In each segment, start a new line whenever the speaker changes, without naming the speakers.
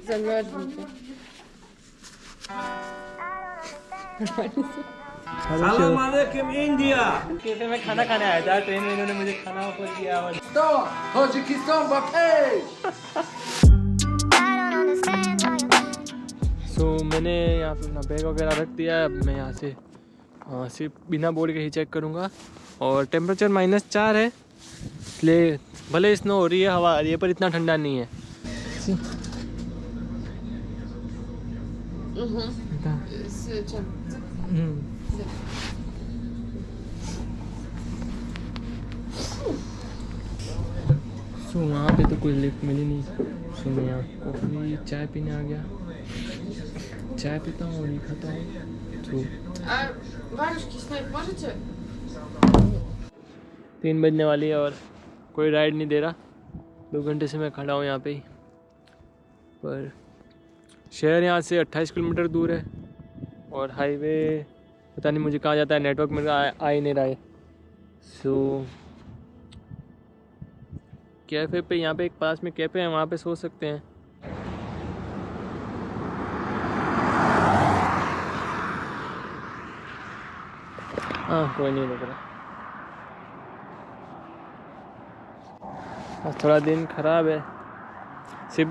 Замерзнете.
सलाम अलैकुम India. Cafe में खाना खाने आया था, ट्रेन में इन्होंने मुझे खाना ऑफर किया।
ताजिकिस्तान बाके।
सो मैंने यहाँ पे अपना बैग वगैरह रख दिया है। अब मैं यहाँ से सिर्फ बिना बोर्ड के ही चेक करूँगा। और टेम्परेचर -4 है, इसलिए भले स्नो हो रही है, हवा आ रही है, पर इतना ठंडा नहीं है। सो वहाँ पे तो कोई लिफ्ट मिली नहीं। सो मैं यहाँ कॉफ़ी चाय पीने आ गया। चाय पीता हूँ और ये खाता हूँ। तो
Варежки снять можете?
3 बजने वाली है और कोई राइड नहीं दे रहा। 2 घंटे से मैं खड़ा हूँ यहाँ पे ही। पर शहर यहाँ से 28 किलोमीटर दूर है और हाईवे पता नहीं मुझे कहाँ जाता है, नेटवर्क मेरे आ ही नहीं रहा है। सो कैफ़े पे, यहाँ पे एक पास में कैफ़े है, वहाँ पे सो सकते हैं। हाँ, कोई नहीं लग रहा। आज थोड़ा दिन ख़राब है। सिर्फ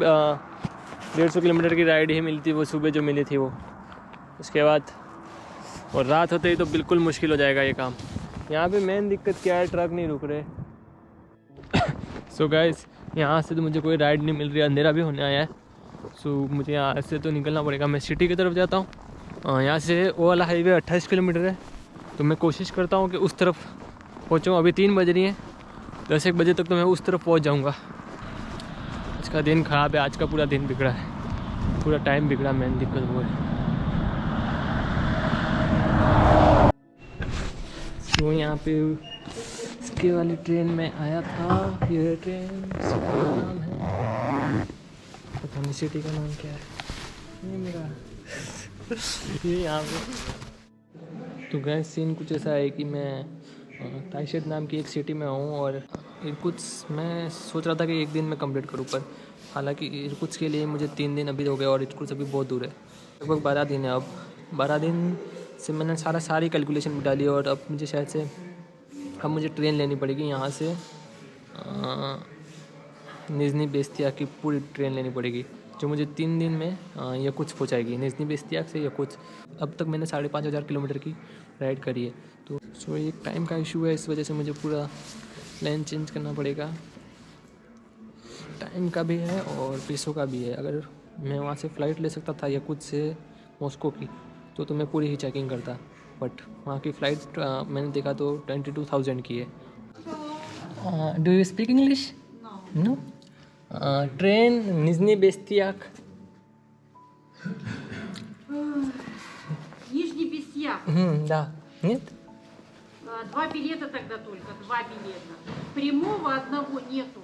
150 किलोमीटर की राइड ही मिलती, वो सुबह जो मिली थी वो। उसके बाद और रात होते ही तो बिल्कुल मुश्किल हो जाएगा ये काम। यहाँ पे मेन दिक्कत क्या है, ट्रक नहीं रुक रहे। सो गाइस, यहाँ से तो मुझे कोई राइड नहीं मिल रही, अंधेरा भी होने आया है। सो मुझे यहाँ से तो निकलना पड़ेगा। मैं सिटी की तरफ जाता हूँ। यहाँ से वो वाला हाईवे 28 किलोमीटर है, तो मैं कोशिश करता हूँ कि उस तरफ पहुँचूँ। अभी 3 बज रही हैं, 10-1 बजे तक तो मैं उस तरफ पहुँच जाऊँगा। आज का दिन ख़राब है, आज का पूरा दिन बिगड़ा है, पूरा टाइम बिगड़ा। मेन दिक्कत वो है। तो यहाँ पे इसके वाली ट्रेन में आया था। ये ट्रेन का नाम है, पता नहीं सिटी का नाम क्या है। ये मेरा ये यहाँ पे। तो गैस सीन कुछ ऐसा है कि मैं ताइशेत नाम की एक सिटी में हूँ और इरकुत्स्क मैं सोच रहा था कि 1 दिन में कंप्लीट करूँ, पर हालांकि इरकुत्स्क के लिए मुझे 3 दिन अभी हो गए और इरकुत्स्क अभी बहुत दूर है। लगभग 12 दिन है। अब 12 दिन से मैंने सारी कैलकुलेशन भी डाली और अब मुझे शायद से मुझे ट्रेन लेनी पड़ेगी यहाँ से। निज़नी बेस्तियाक की पूरी ट्रेन लेनी पड़ेगी, जो मुझे 3 दिन में यकुत्स्क पहुँचाएगी। निज़नी बेस्तियाक से यकुत्स्क। अब तक मैंने 5,500 किलोमीटर की राइड करी है। तो सो एक टाइम का इशू है, इस वजह से मुझे पूरा प्लान चेंज करना पड़ेगा। टाइम का भी है और पैसों का भी है। अगर मैं वहाँ से फ़्लाइट ले सकता था यकुत्स्क से मॉस्को की, तो मैं पूरी ही चेकिंग करता, बट वहाँ की फ़्लाइट मैंने देखा तो 22,000 की है। Do you speak English? No. Train Nizhny Bestyakh.
Нижний Бестьяк.
Да. Нет?
2 билета тогда только, 2 билета. Прямого одного нету.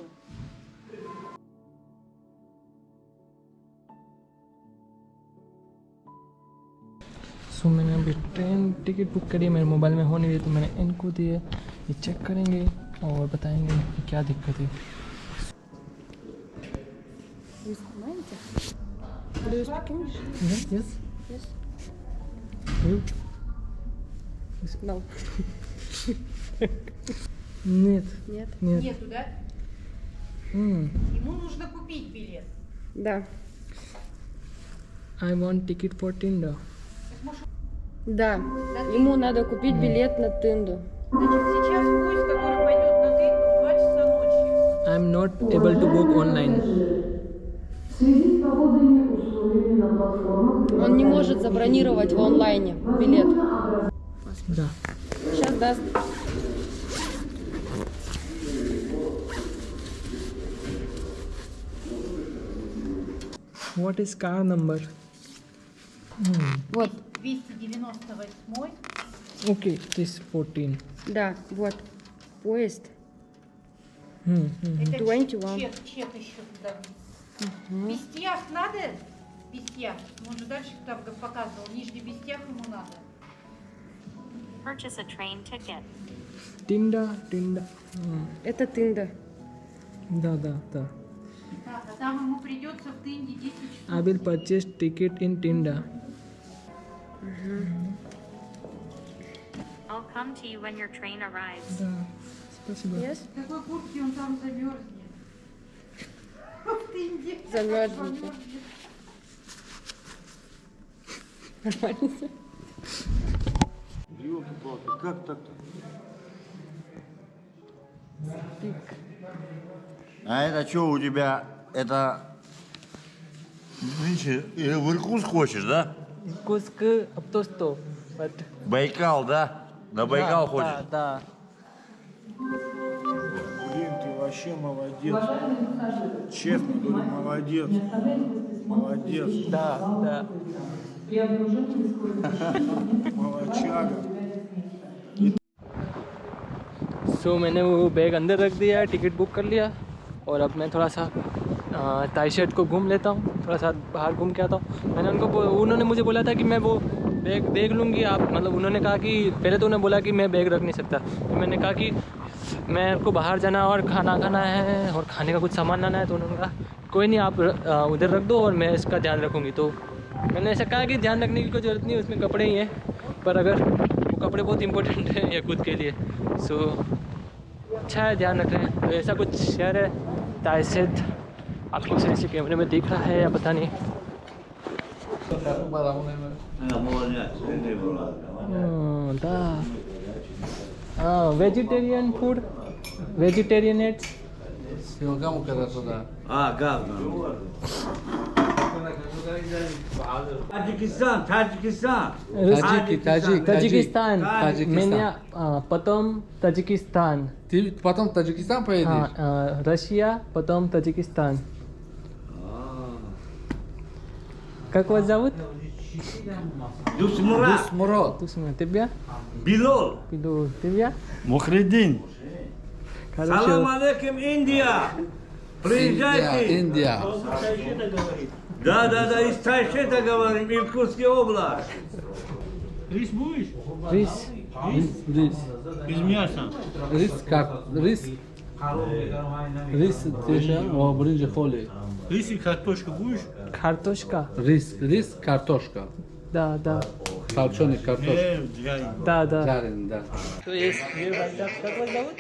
सो मैंने अभी ट्रेन टिकट बुक करी है, मेरे मोबाइल में हो नहीं रही, तो मैंने इनको दिए। ये चेक करेंगे और बताएंगे कि क्या दिक्कत है।
Do you speak English?
Yes.
Yes.
You?
No.
Нет.
Нет.
Нет.
Нету, да? Ему нужно купить билет.
Да.
I want ticket for Tinder.
Да. Ему надо купить билет на Тынду.
Значит, сейчас поезд, который пойдет на Тынду в 2 часа ночи.
I'm not able to book online.
Он не может забронировать в онлайне билет.
Да.
Сейчас даст.
What is car number?
Вот.
298.
Okay, this 14.
Да, вот. Поезд.
Это
21.
чек еще туда. Бестьяк надо? Бестьяк. Он же дальше там как показывал. Нижний Бестьяк ему надо.
Purchase a train ticket.
Tinder.
Это Тында.
Да.
Так, а там ему придется в Тынде 10 часов.
I will purchase ticket in Tinda.
I'll come to you when your train arrives.
Да, спасибо.
Yes?
В какой куртке он там замерзнет? В Тынде.
Замерзнете. Нормально.
Ёлки-палки, как так-то? А это что у тебя? Это... Нынче в Иркутск хочешь, да?
Иркутск अब तो что?
Байкал, да? На Байкал хочешь?
Да.
Блин, ты вообще молодец. Честно говорю, молодец. Молодец.
Да.
Молодчага.
सो मैंने वो bag अंदर रख दिया, ticket book कर लिया और अब मैं थोड़ा सा ताई शेट को घूम लेता हूँ, थोड़ा सा बाहर घूम के आता हूँ। उन्होंने मुझे बोला था कि मैं वो बैग देख लूँगी आप, मतलब उन्होंने कहा कि पहले तो उन्होंने बोला कि मैं बैग रख नहीं सकता, तो मैंने कहा कि मेरे को बाहर जाना और खाना खाना है और खाने का कुछ सामान लाना है, तो उन्होंने कहा कोई नहीं आप उधर रख दो और मैं इसका ध्यान रखूँगी। तो मैंने ऐसा कहा कि ध्यान रखने की कोई ज़रूरत नहीं, उसमें कपड़े ही हैं, पर अगर वो कपड़े बहुत इंपॉर्टेंट है या खुद के लिए, सो अच्छा है ध्यान रख रहे हैं। तो ऐसा कुछ शहर है ताइसेट, आपको से कैमरे में दिख रहा है या पता नहीं। Vegetarian food, vegetarian eats
Таджикистан, Таджикистан.
Таджикистан. Меня потом Таджикистан.
Ты потом в Таджикистан поедешь?
Россия, потом Таджикистан. Как вас зовут?
Дусмурат.
Дусмурод.
Тебя?
Билол.
Тебя?
Мухриддин.
Хорошо.
Салам алейкум, Индия. Приезжайте.
Индия.
Да, из Тайшета говорим, Иркутская область.
Рис.
Без мяса.
Рис, о, брынжи холи.
Рис и картошка будешь?
Картошка.
Рис, картошка.
Да.
Толченый картошка.
Да.
Жареный, да.
तो ये भाई साहब как вас зовут?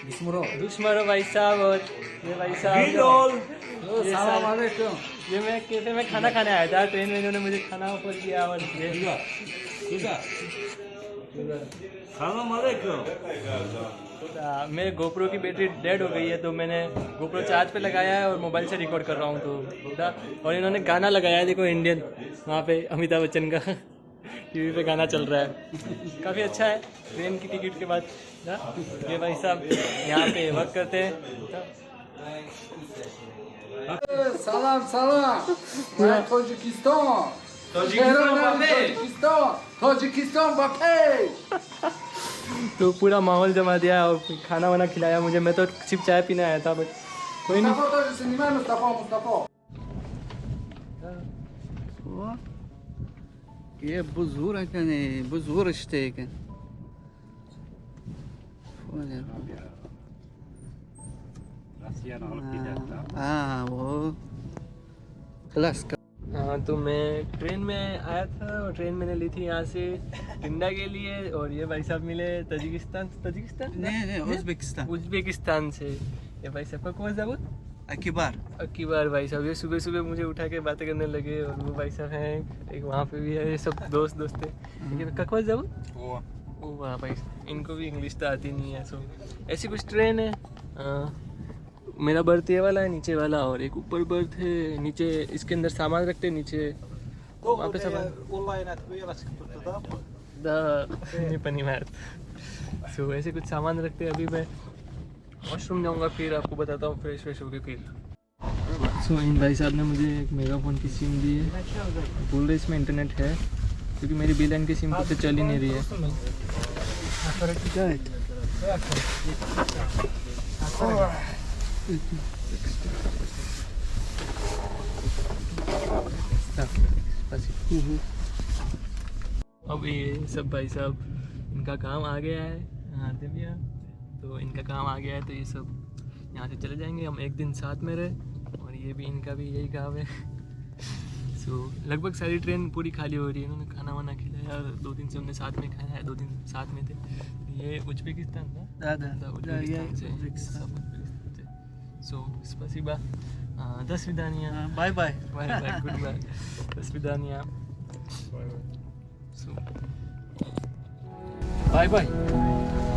Дусмурод.
दुश्मन भाई साहब और ये भाई साहब
Билол.
ये
Салам
सारे-
алейкум.
ये मैं कैफे में खाना खाने आया था, ट्रेन में इन्होंने मुझे खाना ऑफर किया और
Салам алейкум.
मेरे गोप्रो की बैटरी डेड हो गई है, तो मैंने गोप्रो चार्ज पे लगाया है और मोबाइल से रिकॉर्ड कर रहा हूँ। तो और इन्होंने गाना लगाया है, देखो इंडियन, वहाँ पे अमिताभ बच्चन का टीवी पे गाना चल रहा है, काफ़ी अच्छा है। ट्रेन की टिकट के बाद ये भाई साहब यहाँ पे वर्क करते हैं।
Салам. Я Таджикистан. Таджикистан, Баке.
तो पूरा माहौल जमा दिया और खाना वाना खिलाया मुझे। मैं तो सिर्फ चाय पीने आया था, बट कोई नहीं।
Мустафа тоже снимай, Мустафа.
ये बुजुर्ग है नहीं, बुजुर्ग स्टेक है। हाँ वो क्लास का।
हाँ, तो मैं ट्रेन में आया था और ट्रेन मैंने ली थी यहाँ से टिंडा के लिए, और ये भाई साहब मिले ताजिकिस्तान
नहीं
उज्बेकिस्तान से। ये भाई साहब का कौन सा वो अकीबार भाई साहब, ये सुबह सुबह मुझे उठा के बातें करने लगे। और वो भाई साहब हैं एक वहाँ पे भी है, ये सब दोस्त थे। ककवा जाओ वो वहाँ भाई, इनको भी इंग्लिश तो आती नहीं है। सो ऐसी कुछ ट्रेन है। मेरा बर्थ ये वाला है, नीचे वाला, और एक ऊपर बर्थ है। नीचे इसके अंदर सामान रखते हैं, नीचे वहाँ पे सामान सो ऐसे कुछ सामान रखते हैं। अभी मैं वॉशरूम जाऊँगा, फिर आपको बताता हूँ फ्रेश होके फिर। सो इन भाई साहब ने मुझे एक मेगाफोन की सिम दी है, बोल रहे इसमें इंटरनेट है, क्योंकि मेरी बिलन की सिम तो चल ही नहीं रही है। अब ये सब भाई साहब इनका काम आ गया है, आते भैया, तो इनका काम आ गया है, तो ये सब यहाँ से चले जाएंगे। हम एक दिन साथ में रहे ये भी इनका भी यही काम है। सो लगभग सारी ट्रेन पूरी खाली हो रही है। इन्होंने खाना वाना खिलाया और 2 दिन से हमने साथ में खाया है, 2 दिन साथ में थे। ये उज्बेकिस्तान था,
दादा
उज्बेकिस्तान से सब उज्बेकिस्तान से। सो स्पasiba, до свидания,
bye bye
bye bye, goodbye, до свидания, bye bye, bye bye.